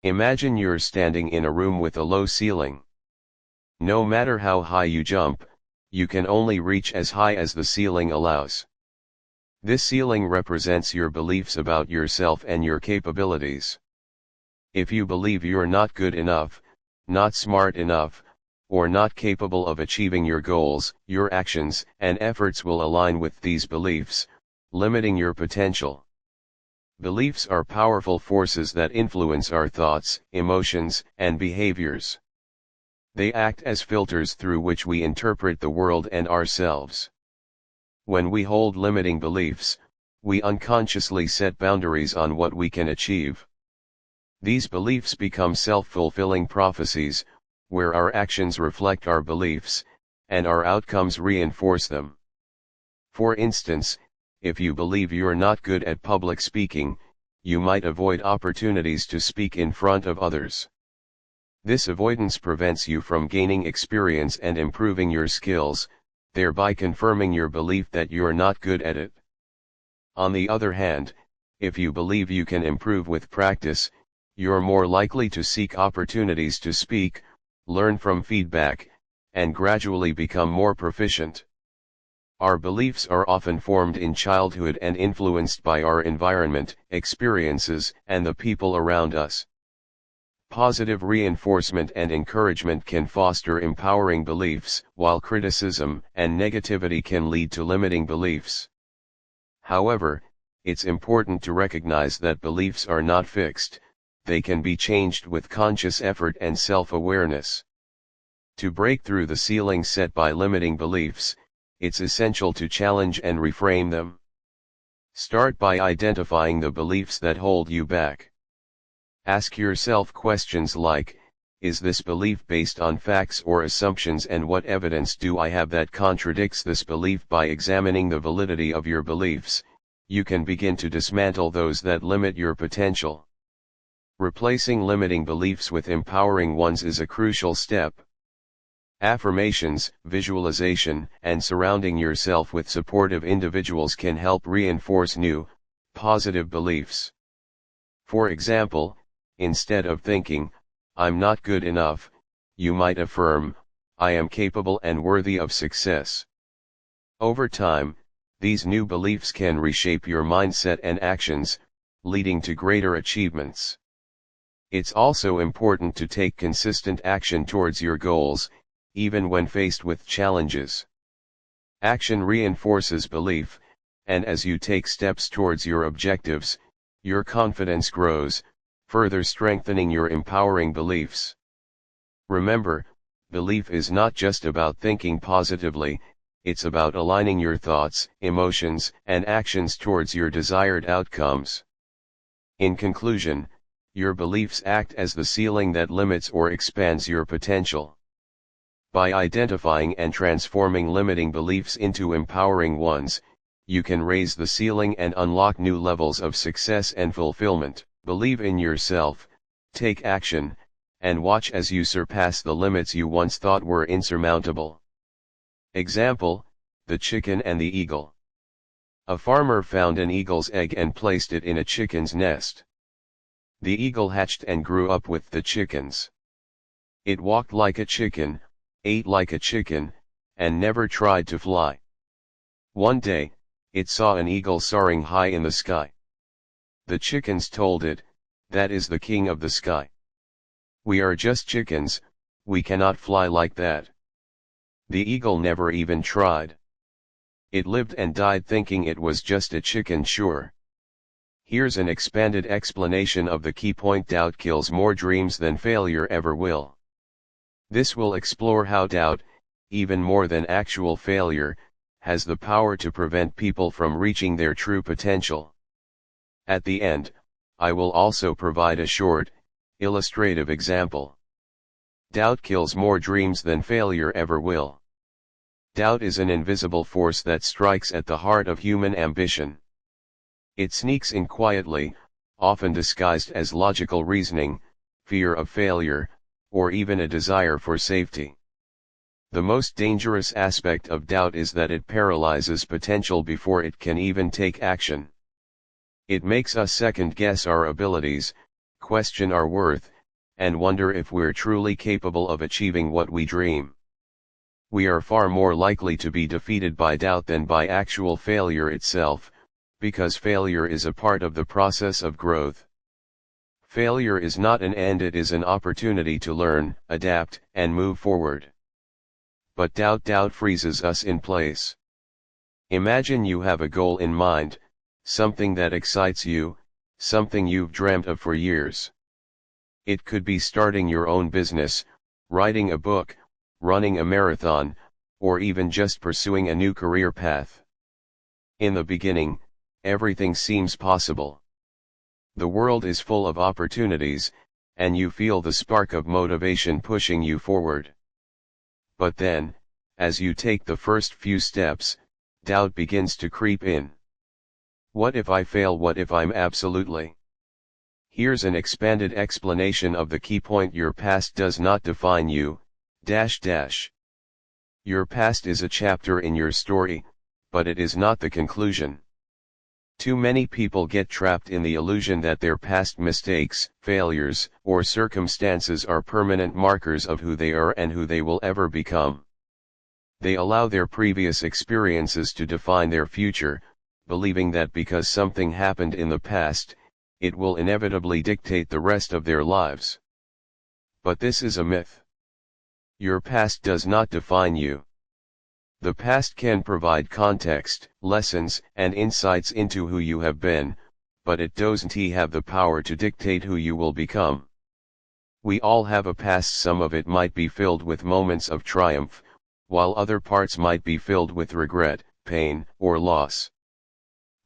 Imagine you're standing in a room with a low ceiling. No matter how high you jump, you can only reach as high as the ceiling allows. This ceiling represents your beliefs about yourself and your capabilities. If you believe you're not good enough, not smart enough, or not capable of achieving your goals, your actions and efforts will align with these beliefs, limiting your potential. Beliefs are powerful forces that influence our thoughts, emotions, and behaviors. They act as filters through which we interpret the world and ourselves. When we hold limiting beliefs, we unconsciously set boundaries on what we can achieve. These beliefs become self-fulfilling prophecies, where our actions reflect our beliefs, and our outcomes reinforce them. For instance, if you believe you're not good at public speaking, you might avoid opportunities to speak in front of others. This avoidance prevents you from gaining experience and improving your skills, thereby confirming your belief that you're not good at it. On the other hand, if you believe you can improve with practice, you're more likely to seek opportunities to speak, learn from feedback, and gradually become more proficient. Our beliefs are often formed in childhood and influenced by our environment, experiences, and the people around us. Positive reinforcement and encouragement can foster empowering beliefs, while criticism and negativity can lead to limiting beliefs. However, it's important to recognize that beliefs are not fixed, they can be changed with conscious effort and self-awareness. To break through the ceiling set by limiting beliefs, it's essential to challenge and reframe them. Start by identifying the beliefs that hold you back. Ask yourself questions like, is this belief based on facts or assumptions, and what evidence do I have that contradicts this belief? By examining the validity of your beliefs, you can begin to dismantle those that limit your potential. Replacing limiting beliefs with empowering ones is a crucial step. Affirmations, visualization, and surrounding yourself with supportive individuals can help reinforce new, positive beliefs. For example, instead of thinking, "I'm not good enough," you might affirm, "I am capable and worthy of success." Over time, these new beliefs can reshape your mindset and actions, leading to greater achievements. It's also important to take consistent action towards your goals, even when faced with challenges. Action reinforces belief, and as you take steps towards your objectives, your confidence grows, further strengthening your empowering beliefs. Remember, belief is not just about thinking positively, it's about aligning your thoughts, emotions, and actions towards your desired outcomes. In conclusion, your beliefs act as the ceiling that limits or expands your potential. By identifying and transforming limiting beliefs into empowering ones, you can raise the ceiling and unlock new levels of success and fulfillment. Believe in yourself, take action, and watch as you surpass the limits you once thought were insurmountable. Example, the chicken and the eagle. A farmer found an eagle's egg and placed it in a chicken's nest. The eagle hatched and grew up with the chickens. It walked like a chicken, ate like a chicken, and never tried to fly. One day, it saw an eagle soaring high in the sky. The chickens told it, "That is the king of the sky. We are just chickens, we cannot fly like that." The eagle never even tried. It lived and died thinking it was just a chicken. Sure. Here's an expanded explanation of the key point: doubt kills more dreams than failure ever will. This will explore how doubt, even more than actual failure, has the power to prevent people from reaching their true potential. At the end, I will also provide a short, illustrative example. Doubt kills more dreams than failure ever will. Doubt is an invisible force that strikes at the heart of human ambition. It sneaks in quietly, often disguised as logical reasoning, fear of failure, or even a desire for safety. The most dangerous aspect of doubt is that it paralyzes potential before it can even take action. It makes us second-guess our abilities, question our worth, and wonder if we're truly capable of achieving what we dream. We are far more likely to be defeated by doubt than by actual failure itself, because failure is a part of the process of growth. Failure is not an end, it is an opportunity to learn, adapt, and move forward. But doubt freezes us in place. Imagine you have a goal in mind, something that excites you, something you've dreamt of for years. It could be starting your own business, writing a book, running a marathon, or even just pursuing a new career path. In the beginning, everything seems possible. The world is full of opportunities, and you feel the spark of motivation pushing you forward. But then, as you take the first few steps, doubt begins to creep in. What if I fail? What if I'm absolutely? Here's an expanded explanation of the key point: your past does not define you, Your past is a chapter in your story, but it is not the conclusion. Too many people get trapped in the illusion that their past mistakes, failures, or circumstances are permanent markers of who they are and who they will ever become. They allow their previous experiences to define their future, believing that because something happened in the past, it will inevitably dictate the rest of their lives. But this is a myth. Your past does not define you. The past can provide context, lessons, and insights into who you have been, but it doesn't have the power to dictate who you will become. We all have a past. Some of it might be filled with moments of triumph, while other parts might be filled with regret, pain, or loss.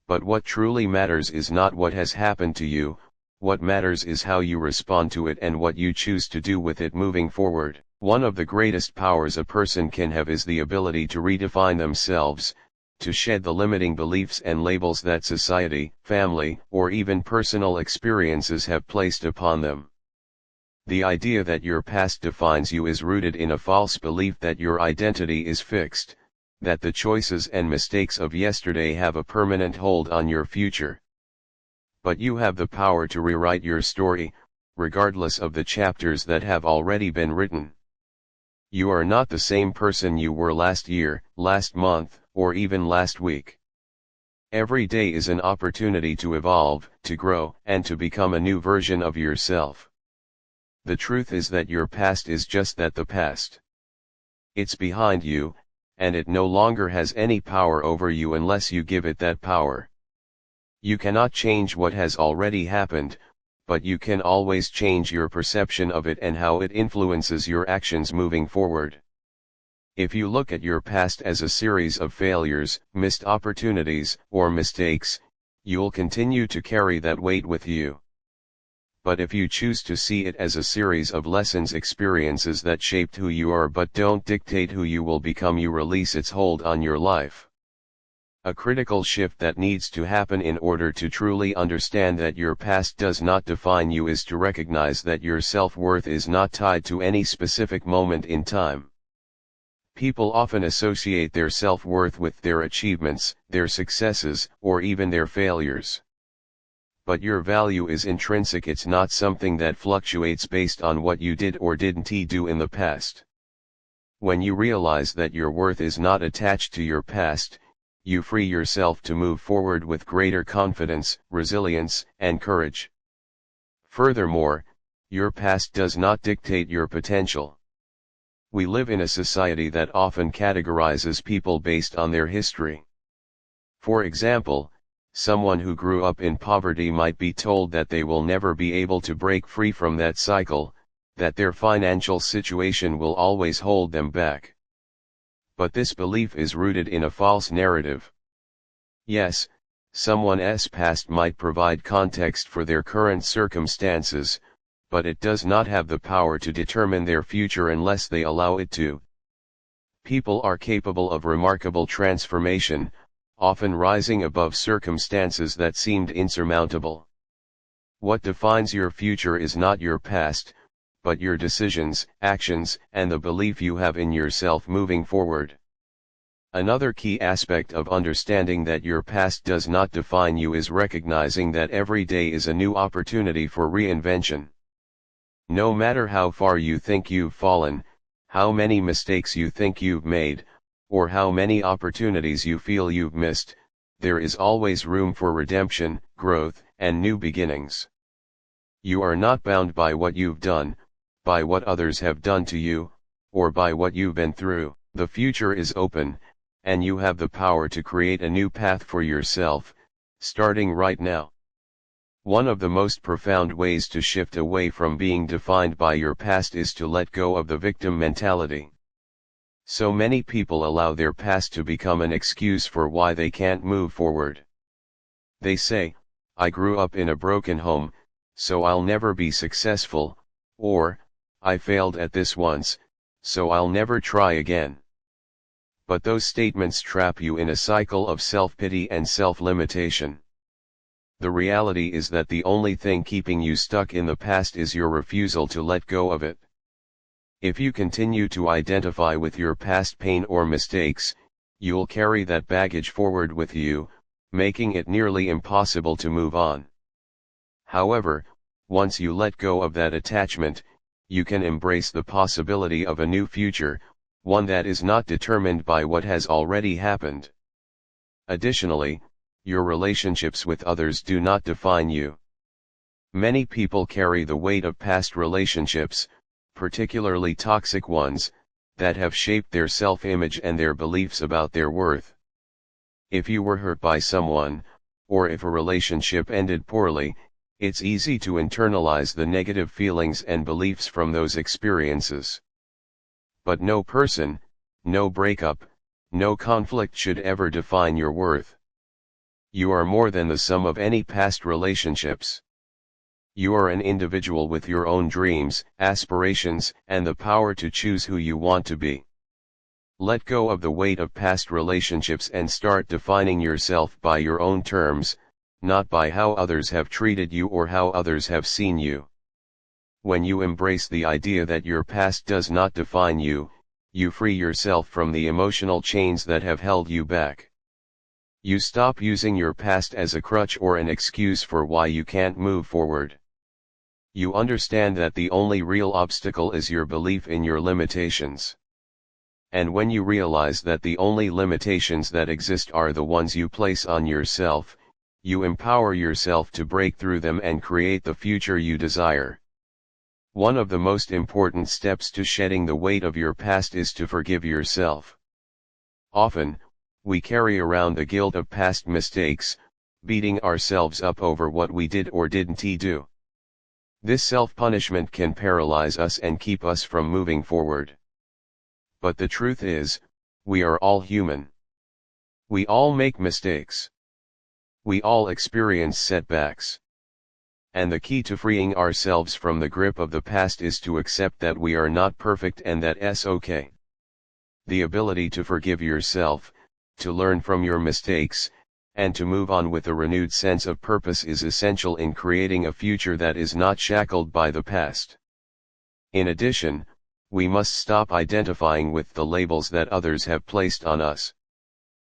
But what truly matters is not what has happened to you, what matters is how you respond to it and what you choose to do with it moving forward. One of the greatest powers a person can have is the ability to redefine themselves, to shed the limiting beliefs and labels that society, family, or even personal experiences have placed upon them. The idea that your past defines you is rooted in a false belief that your identity is fixed, that the choices and mistakes of yesterday have a permanent hold on your future. But you have the power to rewrite your story, regardless of the chapters that have already been written. You are not the same person you were last year, last month, or even last week. Every day is an opportunity to evolve, to grow, and to become a new version of yourself. The truth is that your past is just that, the past. It's behind you, and it no longer has any power over you unless you give it that power. You cannot change what has already happened, but you can always change your perception of it and how it influences your actions moving forward. If you look at your past as a series of failures, missed opportunities, or mistakes, you'll continue to carry that weight with you. But if you choose to see it as a series of lessons, experiences that shaped who you are but don't dictate who you will become, you release its hold on your life. A critical shift that needs to happen in order to truly understand that your past does not define you is to recognize that your self-worth is not tied to any specific moment in time. People often associate their self-worth with their achievements, their successes, or even their failures. But your value is intrinsic. It's not something that fluctuates based on what you did or didn't do in the past. When you realize that your worth is not attached to your past, you free yourself to move forward with greater confidence, resilience, and courage. Furthermore, your past does not dictate your potential. We live in a society that often categorizes people based on their history. For example, someone who grew up in poverty might be told that they will never be able to break free from that cycle, that their financial situation will always hold them back. But this belief is rooted in a false narrative. Yes, someone's past might provide context for their current circumstances, but it does not have the power to determine their future unless they allow it to. People are capable of remarkable transformation, often rising above circumstances that seemed insurmountable. What defines your future is not your past, but your decisions, actions, and the belief you have in yourself moving forward. Another key aspect of understanding that your past does not define you is recognizing that every day is a new opportunity for reinvention. No matter how far you think you've fallen, how many mistakes you think you've made, or how many opportunities you feel you've missed, there is always room for redemption, growth, and new beginnings. You are not bound by what you've done, by what others have done to you, or by what you've been through. The future is open, and you have the power to create a new path for yourself, starting right now. One of the most profound ways to shift away from being defined by your past is to let go of the victim mentality. So many people allow their past to become an excuse for why they can't move forward. They say, "I grew up in a broken home, so I'll never be successful," or, "I failed at this once, so I'll never try again." But those statements trap you in a cycle of self-pity and self-limitation. The reality is that the only thing keeping you stuck in the past is your refusal to let go of it. If you continue to identify with your past pain or mistakes, you'll carry that baggage forward with you, making it nearly impossible to move on. However, once you let go of that attachment, you can embrace the possibility of a new future, one that is not determined by what has already happened. Additionally, your relationships with others do not define you. Many people carry the weight of past relationships, particularly toxic ones, that have shaped their self-image and their beliefs about their worth. If you were hurt by someone, or if a relationship ended poorly, it's easy to internalize the negative feelings and beliefs from those experiences. But no person, no breakup, no conflict should ever define your worth. You are more than the sum of any past relationships. You are an individual with your own dreams, aspirations, and the power to choose who you want to be. Let go of the weight of past relationships and start defining yourself by your own terms, not by how others have treated you or how others have seen you. When you embrace the idea that your past does not define you, you free yourself from the emotional chains that have held you back. You stop using your past as a crutch or an excuse for why you can't move forward. You understand that the only real obstacle is your belief in your limitations. And when you realize that the only limitations that exist are the ones you place on yourself, you empower yourself to break through them and create the future you desire. One of the most important steps to shedding the weight of your past is to forgive yourself. Often, we carry around the guilt of past mistakes, beating ourselves up over what we did or didn't do. This self-punishment can paralyze us and keep us from moving forward. But the truth is, we are all human. We all make mistakes. We all experience setbacks. And the key to freeing ourselves from the grip of the past is to accept that we are not perfect and that it's okay. The ability to forgive yourself, to learn from your mistakes, and to move on with a renewed sense of purpose is essential in creating a future that is not shackled by the past. In addition, we must stop identifying with the labels that others have placed on us.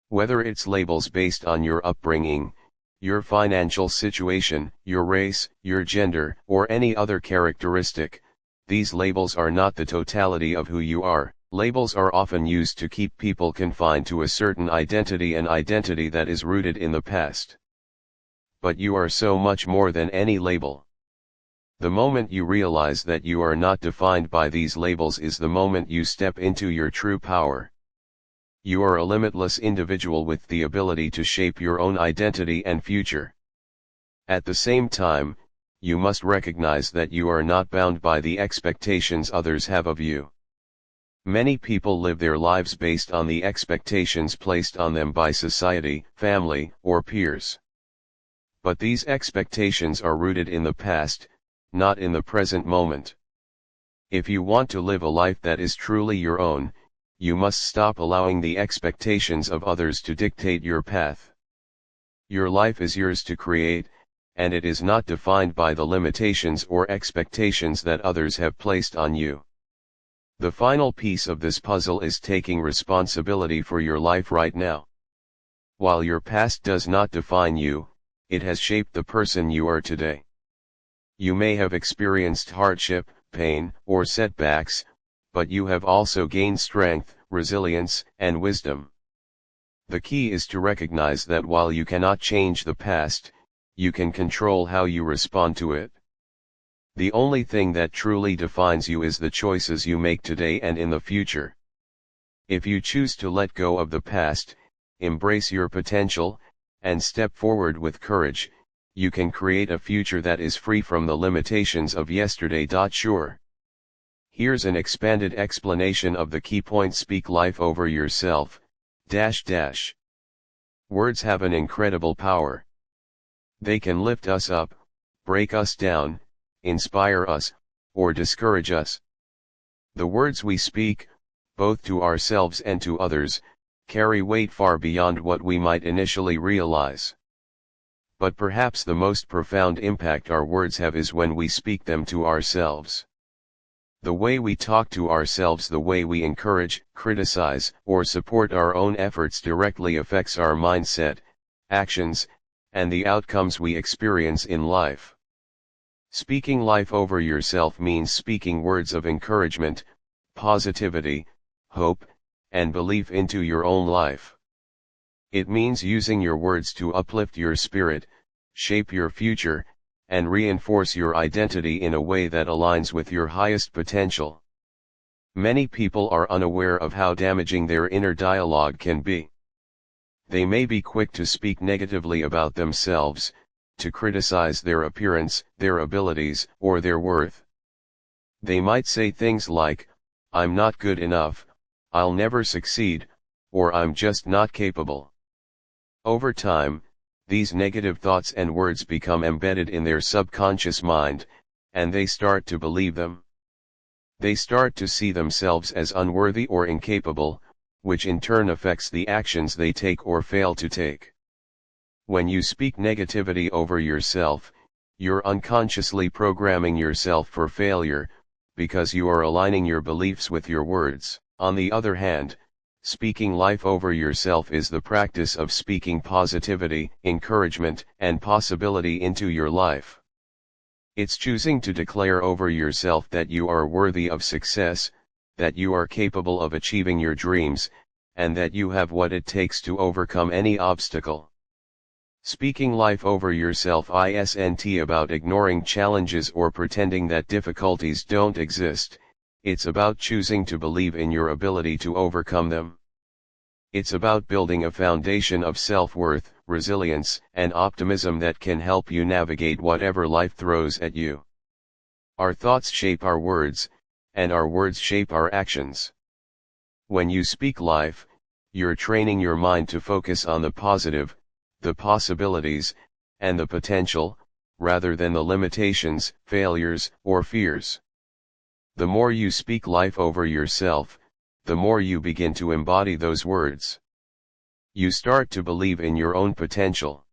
Whether it's labels based on your upbringing, your financial situation, your race, your gender, or any other characteristic, these labels are not the totality of who you are. Labels are often used to keep people confined to a certain identity, an identity that is rooted in the past. But you are so much more than any label. The moment you realize that you are not defined by these labels is the moment you step into your true power. You are a limitless individual with the ability to shape your own identity and future. At the same time, you must recognize that you are not bound by the expectations others have of you. Many people live their lives based on the expectations placed on them by society, family, or peers. But these expectations are rooted in the past, not in the present moment. If you want to live a life that is truly your own, you must stop allowing the expectations of others to dictate your path. Your life is yours to create, and it is not defined by the limitations or expectations that others have placed on you. The final piece of this puzzle is taking responsibility for your life right now. While your past does not define you, it has shaped the person you are today. You may have experienced hardship, pain, or setbacks, but you have also gained strength, resilience, and wisdom. The key is to recognize that while you cannot change the past, you can control how you respond to it. The only thing that truly defines you is the choices you make today and in the future. If you choose to let go of the past, embrace your potential, and step forward with courage, you can create a future that is free from the limitations of yesterday. Sure. Here's an expanded explanation of the key points. Speak life over yourself. Words have an incredible power. They can lift us up, break us down, inspire us, or discourage us. The words we speak, both to ourselves and to others, carry weight far beyond what we might initially realize. But perhaps the most profound impact our words have is when we speak them to ourselves. The way we talk to ourselves, the way we encourage, criticize, or support our own efforts directly affects our mindset, actions, and the outcomes we experience in life. Speaking life over yourself means speaking words of encouragement, positivity, hope, and belief into your own life. It means using your words to uplift your spirit, shape your future, and reinforce your identity in a way that aligns with your highest potential. Many people are unaware of how damaging their inner dialogue can be. They may be quick to speak negatively about themselves, to criticize their appearance, their abilities, or their worth. They might say things like, "I'm not good enough, I'll never succeed," or "I'm just not capable." Over time, these negative thoughts and words become embedded in their subconscious mind, and they start to believe them. They start to see themselves as unworthy or incapable, which in turn affects the actions they take or fail to take. When you speak negativity over yourself, you're unconsciously programming yourself for failure, because you are aligning your beliefs with your words. On the other hand, speaking life over yourself is the practice of speaking positivity, encouragement, and possibility into your life. It's choosing to declare over yourself that you are worthy of success, that you are capable of achieving your dreams, and that you have what it takes to overcome any obstacle. Speaking life over yourself isn't about ignoring challenges or pretending that difficulties don't exist. It's about choosing to believe in your ability to overcome them. It's about building a foundation of self-worth, resilience, and optimism that can help you navigate whatever life throws at you. Our thoughts shape our words, and our words shape our actions. When you speak life, you're training your mind to focus on the positive, the possibilities, and the potential, rather than the limitations, failures, or fears. The more you speak life over yourself, the more you begin to embody those words. You start to believe in your own potential.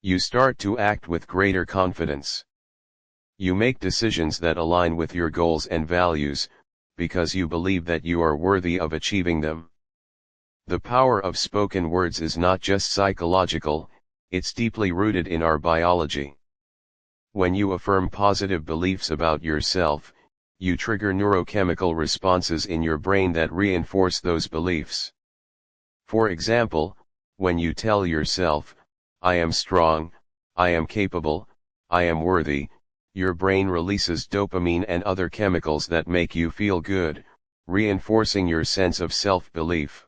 You start to act with greater confidence. You make decisions that align with your goals and values, because you believe that you are worthy of achieving them. The power of spoken words is not just psychological, it's deeply rooted in our biology. When you affirm positive beliefs about yourself, you trigger neurochemical responses in your brain that reinforce those beliefs. For example, when you tell yourself, "I am strong, I am capable, I am worthy," your brain releases dopamine and other chemicals that make you feel good, reinforcing your sense of self-belief.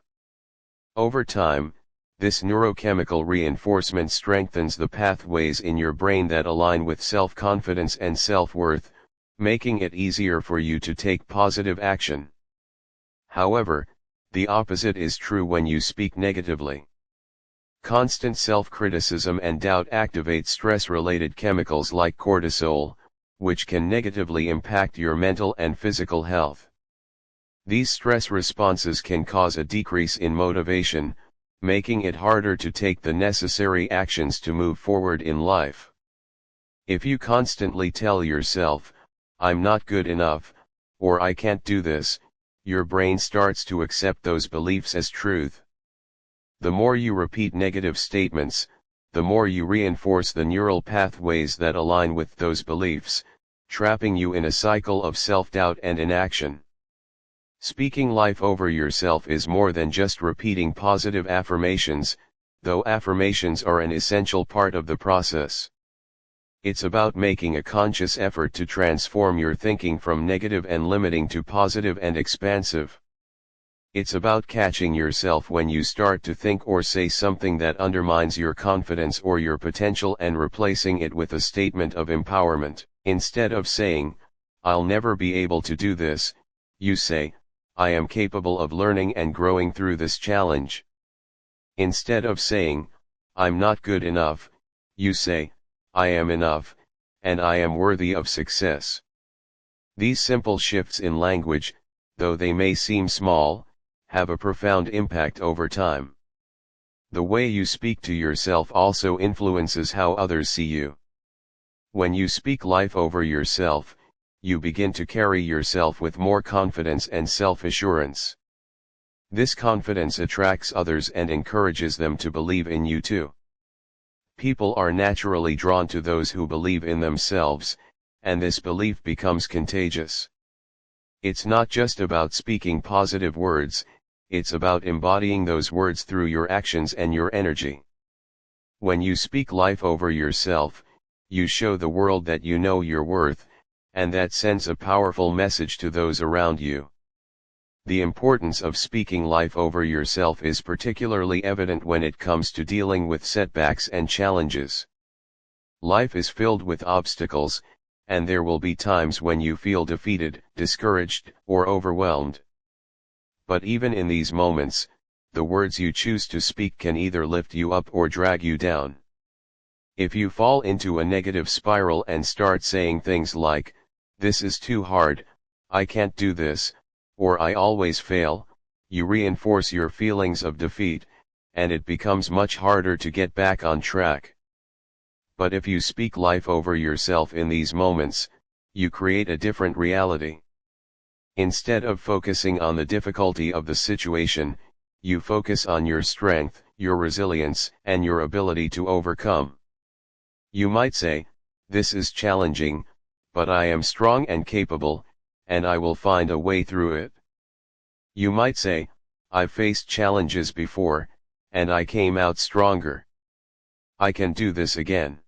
Over time, this neurochemical reinforcement strengthens the pathways in your brain that align with self-confidence and self-worth, making it easier for you to take positive action. However, the opposite is true when you speak negatively. Constant self-criticism and doubt activate stress-related chemicals like cortisol, which can negatively impact your mental and physical health. These stress responses can cause a decrease in motivation, making it harder to take the necessary actions to move forward in life. If you constantly tell yourself, "I'm not good enough," or "I can't do this," your brain starts to accept those beliefs as truth. The more you repeat negative statements, the more you reinforce the neural pathways that align with those beliefs, trapping you in a cycle of self-doubt and inaction. Speaking life over yourself is more than just repeating positive affirmations, though affirmations are an essential part of the process. It's about making a conscious effort to transform your thinking from negative and limiting to positive and expansive. It's about catching yourself when you start to think or say something that undermines your confidence or your potential and replacing it with a statement of empowerment. Instead of saying, "I'll never be able to do this," you say, "I am capable of learning and growing through this challenge." Instead of saying, "I'm not good enough," you say, "I am enough, and I am worthy of success." These simple shifts in language, though they may seem small, have a profound impact over time. The way you speak to yourself also influences how others see you. When you speak life over yourself, you begin to carry yourself with more confidence and self-assurance. This confidence attracts others and encourages them to believe in you too. People are naturally drawn to those who believe in themselves, and this belief becomes contagious. It's not just about speaking positive words, it's about embodying those words through your actions and your energy. When you speak life over yourself, you show the world that you know your worth, and that sends a powerful message to those around you. The importance of speaking life over yourself is particularly evident when it comes to dealing with setbacks and challenges. Life is filled with obstacles, and there will be times when you feel defeated, discouraged, or overwhelmed. But even in these moments, the words you choose to speak can either lift you up or drag you down. If you fall into a negative spiral and start saying things like, "This is too hard, I can't do this," or "I always fail," you reinforce your feelings of defeat, and it becomes much harder to get back on track. But if you speak life over yourself in these moments, you create a different reality. Instead of focusing on the difficulty of the situation, you focus on your strength, your resilience, and your ability to overcome. You might say, "This is challenging, but I am strong and capable, and I will find a way through it." You might say, "I've faced challenges before, and I came out stronger. I can do this again."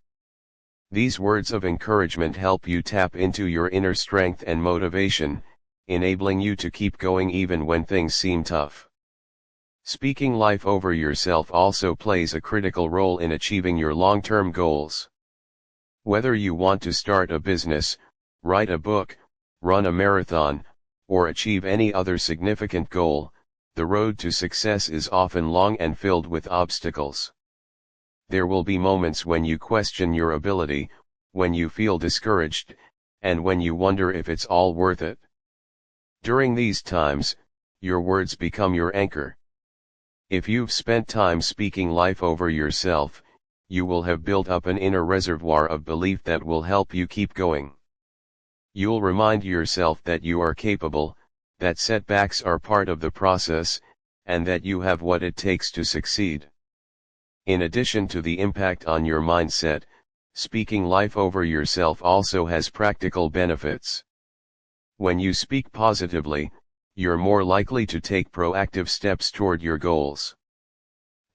These words of encouragement help you tap into your inner strength and motivation, enabling you to keep going even when things seem tough. Speaking life over yourself also plays a critical role in achieving your long-term goals. Whether you want to start a business, write a book, run a marathon, or achieve any other significant goal, the road to success is often long and filled with obstacles. There will be moments when you question your ability, when you feel discouraged, and when you wonder if it's all worth it. During these times, your words become your anchor. If you've spent time speaking life over yourself, you will have built up an inner reservoir of belief that will help you keep going. You'll remind yourself that you are capable, that setbacks are part of the process, and that you have what it takes to succeed. In addition to the impact on your mindset, speaking life over yourself also has practical benefits. When you speak positively, you're more likely to take proactive steps toward your goals.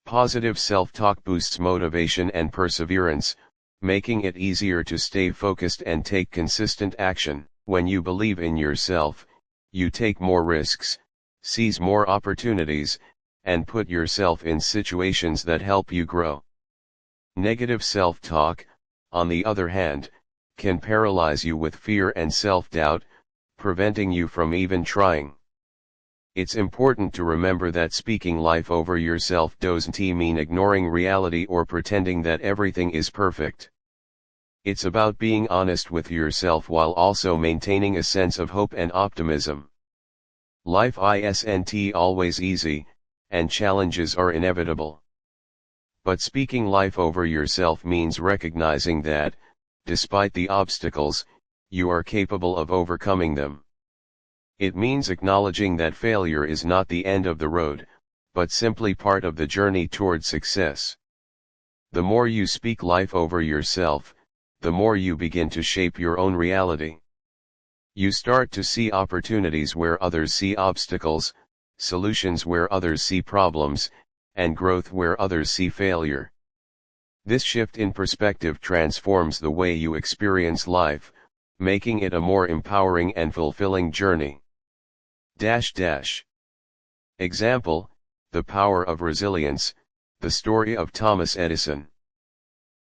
Positive self-talk boosts motivation and perseverance, making it easier to stay focused and take consistent action. When you believe in yourself, you take more risks, seize more opportunities, and put yourself in situations that help you grow. Negative self-talk, on the other hand, can paralyze you with fear and self-doubt, preventing you from even trying. It's important to remember that speaking life over yourself doesn't mean ignoring reality or pretending that everything is perfect. It's about being honest with yourself while also maintaining a sense of hope and optimism. Life isn't always easy, and challenges are inevitable. But speaking life over yourself means recognizing that, despite the obstacles, you are capable of overcoming them. It means acknowledging that failure is not the end of the road, but simply part of the journey toward success. The more you speak life over yourself, the more you begin to shape your own reality. You start to see opportunities where others see obstacles, solutions where others see problems, and growth where others see failure. This shift in perspective transforms the way you experience life, making it a more empowering and fulfilling journey. Example, The Power of Resilience, the story of Thomas Edison.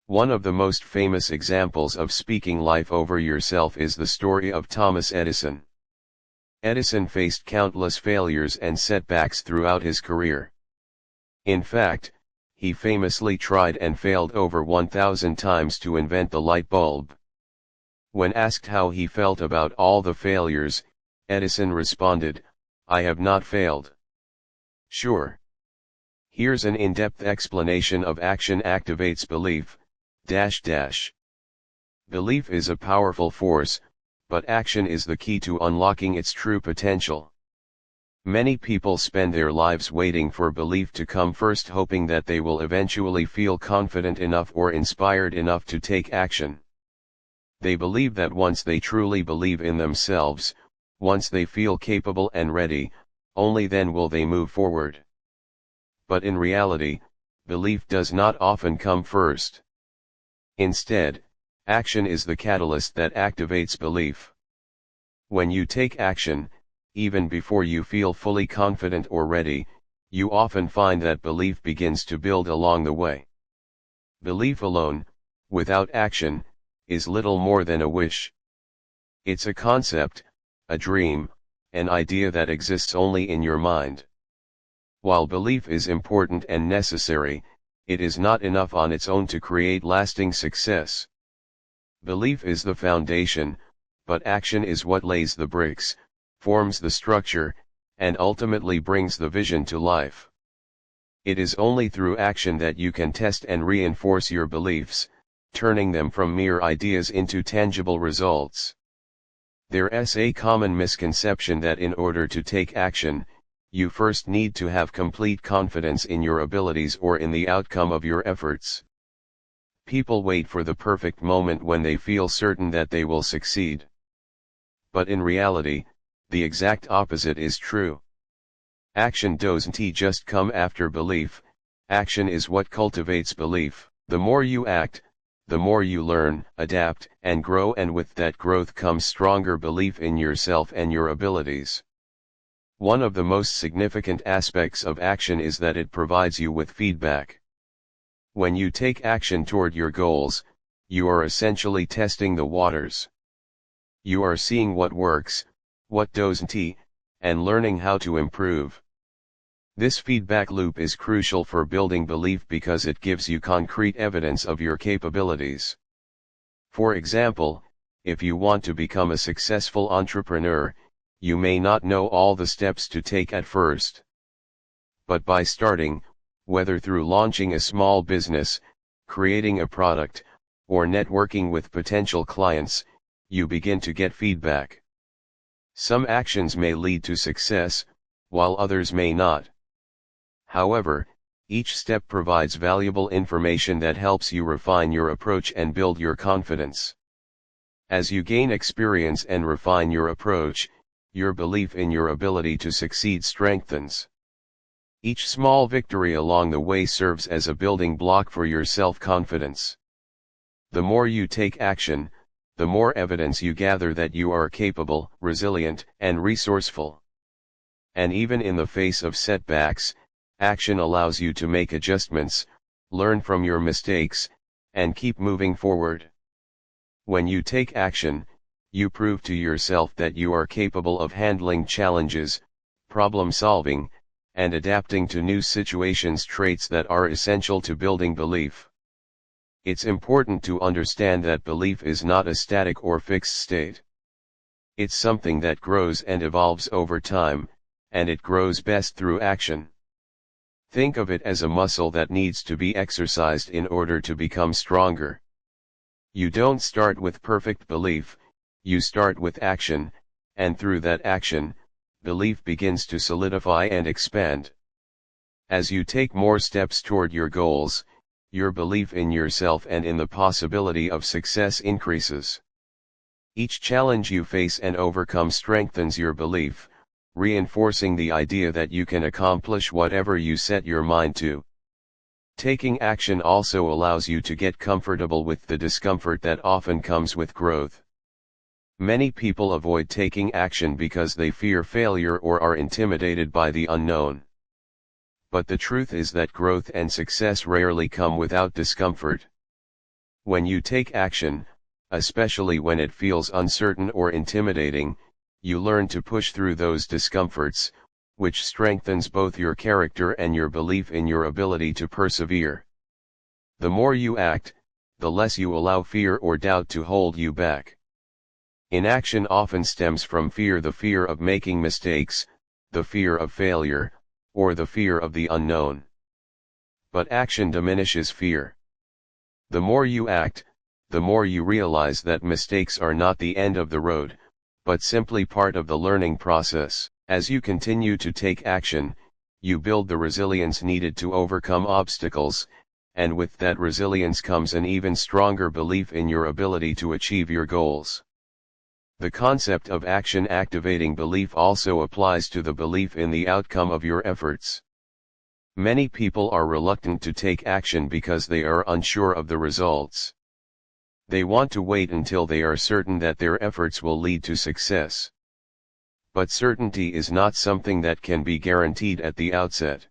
One of the most famous examples of speaking life over yourself is the story of Thomas Edison. Edison faced countless failures and setbacks throughout his career. In fact, he famously tried and failed over 1,000 times to invent the light bulb. When asked how he felt about all the failures, Edison responded, "I have not failed." Sure. Here's an in-depth explanation of action activates belief. Belief is a powerful force, but action is the key to unlocking its true potential. Many people spend their lives waiting for belief to come first, hoping that they will eventually feel confident enough or inspired enough to take action. They believe that once they truly believe in themselves, once they feel capable and ready, only then will they move forward. But in reality, belief does not often come first. Instead, action is the catalyst that activates belief. When you take action, even before you feel fully confident or ready, you often find that belief begins to build along the way. Belief alone, without action, is little more than a wish. It's a concept, a dream, an idea that exists only in your mind. While belief is important and necessary, it is not enough on its own to create lasting success. Belief is the foundation, but action is what lays the bricks, forms the structure, and ultimately brings the vision to life. It is only through action that you can test and reinforce your beliefs, turning them from mere ideas into tangible results. There's a common misconception that in order to take action, you first need to have complete confidence in your abilities or in the outcome of your efforts. People wait for the perfect moment when they feel certain that they will succeed. But in reality, the exact opposite is true. Action doesn't just come after belief, action is what cultivates belief. The more you act, the more you learn, adapt, and grow, and with that growth comes stronger belief in yourself and your abilities. One of the most significant aspects of action is that it provides you with feedback. When you take action toward your goals, you are essentially testing the waters. You are seeing what works, what doesn't, and learning how to improve. This feedback loop is crucial for building belief because it gives you concrete evidence of your capabilities. For example, if you want to become a successful entrepreneur, you may not know all the steps to take at first. But by starting, whether through launching a small business, creating a product, or networking with potential clients, you begin to get feedback. Some actions may lead to success, while others may not. However, each step provides valuable information that helps you refine your approach and build your confidence. As you gain experience and refine your approach, your belief in your ability to succeed strengthens. Each small victory along the way serves as a building block for your self-confidence. The more you take action, the more evidence you gather that you are capable, resilient, and resourceful. And even in the face of setbacks, action allows you to make adjustments, learn from your mistakes, and keep moving forward. When you take action, you prove to yourself that you are capable of handling challenges, problem solving, and adapting to new situations, traits that are essential to building belief. It's important to understand that belief is not a static or fixed state. It's something that grows and evolves over time, and it grows best through action. Think of it as a muscle that needs to be exercised in order to become stronger. You don't start with perfect belief, you start with action, and through that action, belief begins to solidify and expand. As you take more steps toward your goals, your belief in yourself and in the possibility of success increases. Each challenge you face and overcome strengthens your belief, reinforcing the idea that you can accomplish whatever you set your mind to. Taking action also allows you to get comfortable with the discomfort that often comes with growth. Many people avoid taking action because they fear failure or are intimidated by the unknown. But the truth is that growth and success rarely come without discomfort. When you take action, especially when it feels uncertain or intimidating, you learn to push through those discomforts, which strengthens both your character and your belief in your ability to persevere. The more you act, the less you allow fear or doubt to hold you back. Inaction often stems from fear: the fear of making mistakes, the fear of failure, or the fear of the unknown. But action diminishes fear. The more you act, the more you realize that mistakes are not the end of the road, but simply part of the learning process. As you continue to take action, you build the resilience needed to overcome obstacles, and with that resilience comes an even stronger belief in your ability to achieve your goals. The concept of action activating belief also applies to the belief in the outcome of your efforts. Many people are reluctant to take action because they are unsure of the results. They want to wait until they are certain that their efforts will lead to success. But certainty is not something that can be guaranteed at the outset.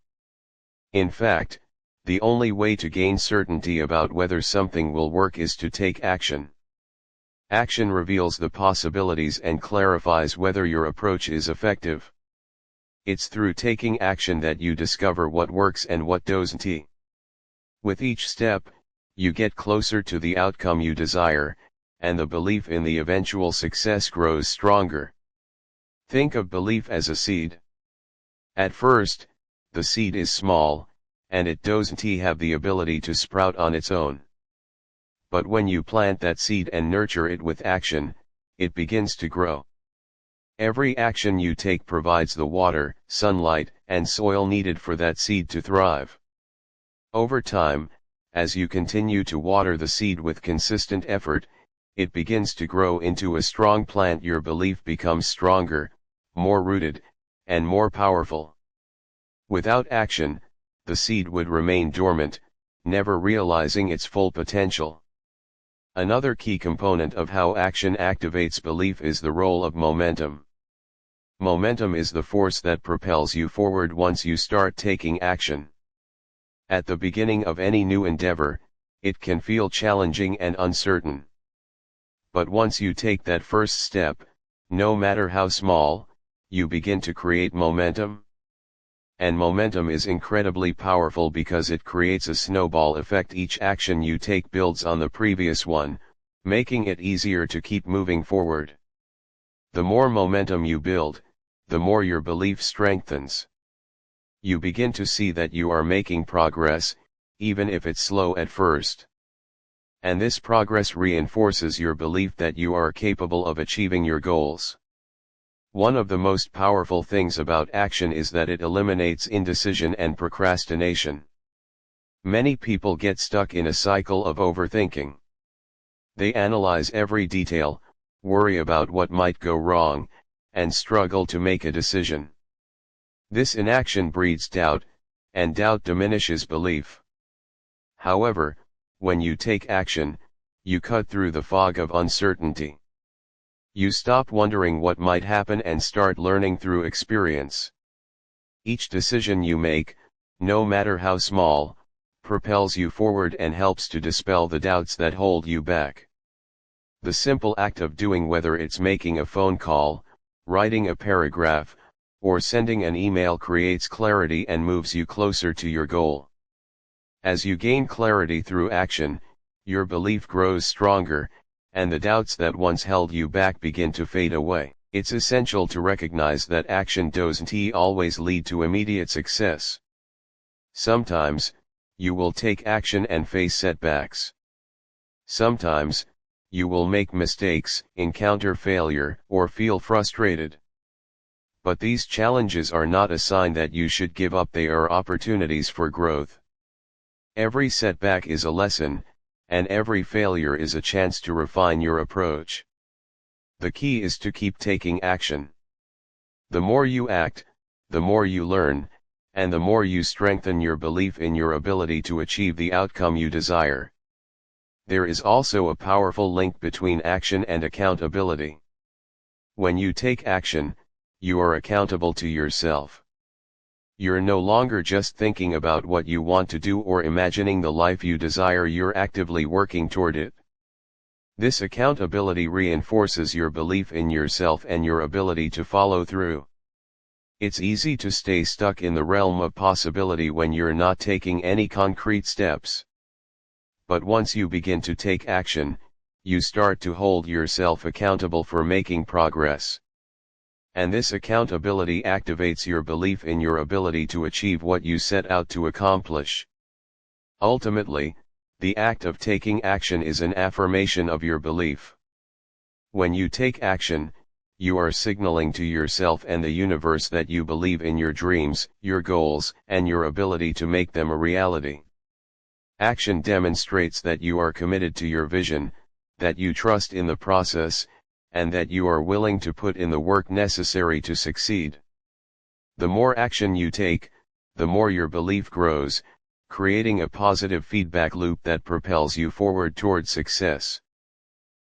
In fact, the only way to gain certainty about whether something will work is to take action. Action reveals the possibilities and clarifies whether your approach is effective. It's through taking action that you discover what works and what doesn't. With each step, you get closer to the outcome you desire, and the belief in the eventual success grows stronger. Think of belief as a seed. At first, the seed is small, and it doesn't have the ability to sprout on its own. But when you plant that seed and nurture it with action, it begins to grow. Every action you take provides the water, sunlight, and soil needed for that seed to thrive. Over time, as you continue to water the seed with consistent effort, it begins to grow into a strong plant. Your belief becomes stronger, more rooted, and more powerful. Without action, the seed would remain dormant, never realizing its full potential. Another key component of how action activates belief is the role of momentum. Momentum is the force that propels you forward once you start taking action. At the beginning of any new endeavor, it can feel challenging and uncertain. But once you take that first step, no matter how small, you begin to create momentum. And momentum is incredibly powerful because it creates a snowball effect. Each action you take builds on the previous one, making it easier to keep moving forward. The more momentum you build, the more your belief strengthens. You begin to see that you are making progress, even if it's slow at first. And this progress reinforces your belief that you are capable of achieving your goals. One of the most powerful things about action is that it eliminates indecision and procrastination. Many people get stuck in a cycle of overthinking. They analyze every detail, worry about what might go wrong, and struggle to make a decision. This inaction breeds doubt, and doubt diminishes belief. However, when you take action, you cut through the fog of uncertainty. You stop wondering what might happen and start learning through experience. Each decision you make, no matter how small, propels you forward and helps to dispel the doubts that hold you back. The simple act of doing, whether it's making a phone call, writing a paragraph, or sending an email, creates clarity and moves you closer to your goal. As you gain clarity through action, your belief grows stronger, and the doubts that once held you back begin to fade away. It's essential to recognize that action doesn't always lead to immediate success. Sometimes, you will take action and face setbacks. Sometimes, you will make mistakes, encounter failure, or feel frustrated. But these challenges are not a sign that you should give up. They are opportunities for growth. Every setback is a lesson, and every failure is a chance to refine your approach. The key is to keep taking action. The more you act, the more you learn, and the more you strengthen your belief in your ability to achieve the outcome you desire. There is also a powerful link between action and accountability. When you take action, you are accountable to yourself. You're no longer just thinking about what you want to do or imagining the life you desire, you're actively working toward it. This accountability reinforces your belief in yourself and your ability to follow through. It's easy to stay stuck in the realm of possibility when you're not taking any concrete steps. But once you begin to take action, you start to hold yourself accountable for making progress. And this accountability activates your belief in your ability to achieve what you set out to accomplish. Ultimately, the act of taking action is an affirmation of your belief. When you take action, you are signaling to yourself and the universe that you believe in your dreams, your goals, and your ability to make them a reality. Action demonstrates that you are committed to your vision, that you trust in the process, and that you are willing to put in the work necessary to succeed. The more action you take, the more your belief grows, creating a positive feedback loop that propels you forward toward success.